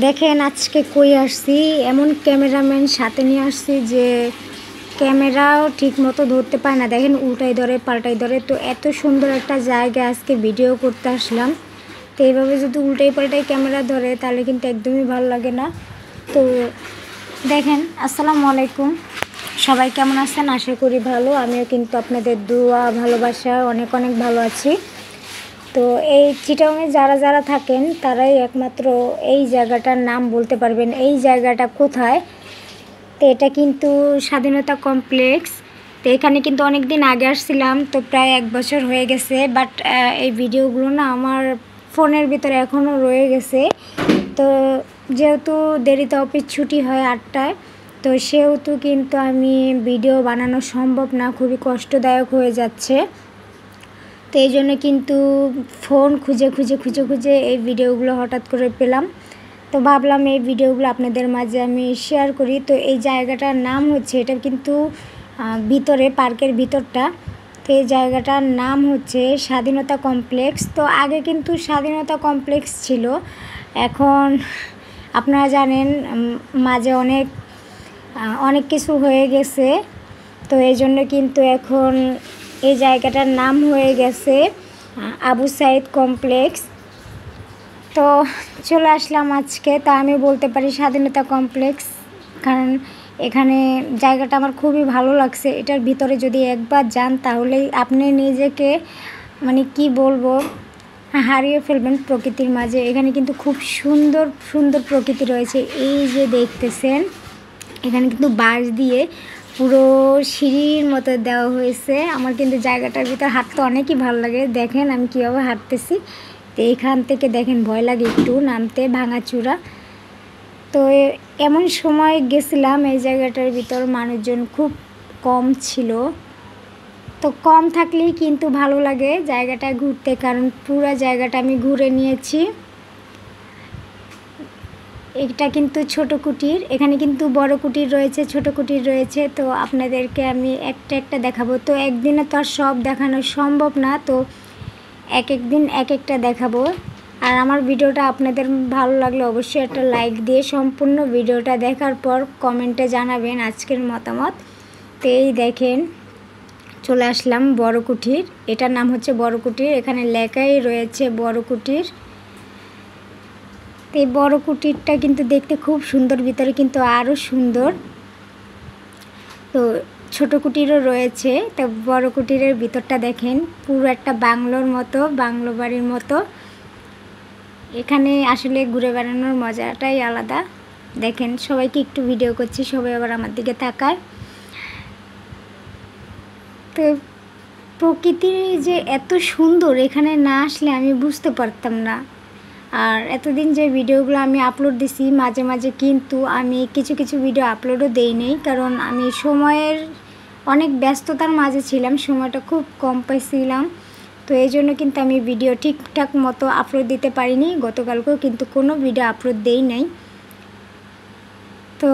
দেখেন আজকে কই আসছি, এমন ক্যামেরাম্যান সাথে নিয়ে আসছি যে ক্যামেরাও ঠিক মতো ধরতে পায় না। দেখেন উল্টাই ধরে পাল্টাই ধরে। তো এত সুন্দর একটা জায়গায় আজকে ভিডিও করতে আসলাম। তো এইভাবে যদি উল্টাই পাল্টাই ক্যামেরা ধরে তাহলে কিন্তু একদমই ভালো লাগে না। তো দেখেন, আসসালামু আলাইকুম, সবাই কেমন আছেন? আশা করি ভালো। আমিও কিন্তু আপনাদের দোয়া ভালোবাসা অনেক অনেক ভালো আছি। তো এই চিটাগাংয়ে যারা যারা থাকেন তারাই একমাত্র এই জায়গাটার নাম বলতে পারবেন, এই জায়গাটা কোথায়। তো এটা কিন্তু স্বাধীনতা কমপ্লেক্স। তো এখানে কিন্তু অনেক দিন আগে আসছিলাম, তো প্রায় 1 বছর হয়ে গেছে। বাট এই ভিডিওগুলো না আমার ফোনের ভিতরে এখনও রয়ে গেছে। তো যেহেতু দেরিতে অফিস ছুটি হয় 8টায়, তো সেহেতু কিন্তু আমি ভিডিও বানানো সম্ভব না, খুবই কষ্টদায়ক হয়ে যাচ্ছে। তো এই জন্য কিন্তু ফোন খুঁজে খুঁজে খুঁজে খুঁজে এই ভিডিওগুলো হঠাৎ করে পেলাম। তো ভাবলাম এই ভিডিওগুলো আপনাদের মাঝে আমি শেয়ার করি। তো এই জায়গাটার নাম হচ্ছে, এটা কিন্তু ভিতরে পার্কের ভিতরটা। তো এই জায়গাটার নাম হচ্ছে স্বাধীনতা কমপ্লেক্স। তো আগে কিন্তু স্বাধীনতা কমপ্লেক্স ছিল, এখন আপনারা জানেন মাঝে অনেক কিছু হয়ে গেছে। তো এই জন্য কিন্তু এখন এই জায়গাটার নাম হয়ে গেছে আবু সাইদ কমপ্লেক্স। তো চলে আসলাম আজকে। তা আমি বলতে পারি স্বাধীনতা কমপ্লেক্স, কারণ এখানে জায়গাটা আমার খুবই ভালো লাগছে। এটার ভিতরে যদি একবার যান তাহলেই আপনি নিজেকে মানে কি বলবো, হারিয়ে ফেলবেন প্রকৃতির মাঝে। এখানে কিন্তু খুব সুন্দর সুন্দর প্রকৃতি রয়েছে। এই যে দেখতেছেন, এখানে কিন্তু বাঁশ দিয়ে পুরো সিঁড়ির মতো দেওয়া হয়েছে। আমার কিন্তু জায়গাটার ভিতর হাঁটতে অনেকই ভালো লাগে। দেখেন আমি কীভাবে হাঁটতেছি। তো এইখান থেকে দেখেন ভয় লাগে একটু নামতে, ভাঙাচূড়া। তো এমন সময় গেছিলাম এই জায়গাটার ভিতর মানুষজন খুব কম ছিল। তো কম থাকলেই কিন্তু ভালো লাগে জায়গাটা ঘুরতে, কারণ পুরো জায়গাটা আমি ঘুরে নিয়েছি। এটা কিন্তু ছোট কুটির, এখানে কিন্তু বড় কুটির রয়েছে, ছোট কুটির রয়েছে। তো আপনাদেরকে আমি একটা একটা দেখাবো। তো একদিনে তো আর সব দেখানো সম্ভব না, তো এক এক দিন এক একটা দেখাবো। আর আমার ভিডিওটা আপনাদের ভালো লাগলে অবশ্যই একটা লাইক দিয়ে সম্পূর্ণ ভিডিওটা দেখার পর কমেন্টে জানাবেন আজকের মতামত। তো এই দেখেন চলে আসলাম বড় কুটির। এটার নাম হচ্ছে বড় কুটির, এখানে লেখাই রয়েছে বড় কুটির। এই বড় কুটিরটা কিন্তু দেখতে খুব সুন্দর, ভিতরে কিন্তু আরও সুন্দর। তো ছোট কুটিরও রয়েছে। তো বড় কুটিরের ভিতরটা দেখেন পুরো একটা বাংলোর মতো, বাংলো বাড়ির মতো। এখানে আসলে ঘুরে বেড়ানোর মজাটাই আলাদা। দেখেন সবাইকে একটু ভিডিও করছি, সবাই আবার আমার দিকে তাকায়। তো প্রকৃতি যে এত সুন্দর, এখানে না আসলে আমি বুঝতে পারতাম না। আর এতদিন যে ভিডিওগুলো আমি আপলোড দিছি, মাঝে মাঝে কিন্তু আমি কিছু কিছু ভিডিও আপলোডও দেই নেই, কারণ আমি সময়ের অনেক ব্যস্ততার মাঝে ছিলাম, সময়টা খুব কম পাইছিলাম। তো এই জন্য কিন্তু আমি ভিডিও ঠিকঠাক মতো আপলোড দিতে পারিনি। গতকালকেও কিন্তু কোনো ভিডিও আপলোড দেই নাই। তো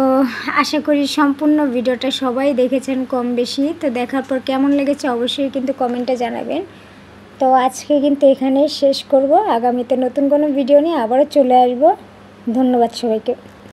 আশা করি সম্পূর্ণ ভিডিওটা সবাই দেখেছেন কম বেশি। তো দেখার পর কেমন লেগেছে অবশ্যই কিন্তু কমেন্টে জানাবেন। তো আজকে কিন্তু এখানেই শেষ করব, আগামীতে নতুন কোনো ভিডিও নিয়ে আবারও চলে আসব। ধন্যবাদ সবাইকে।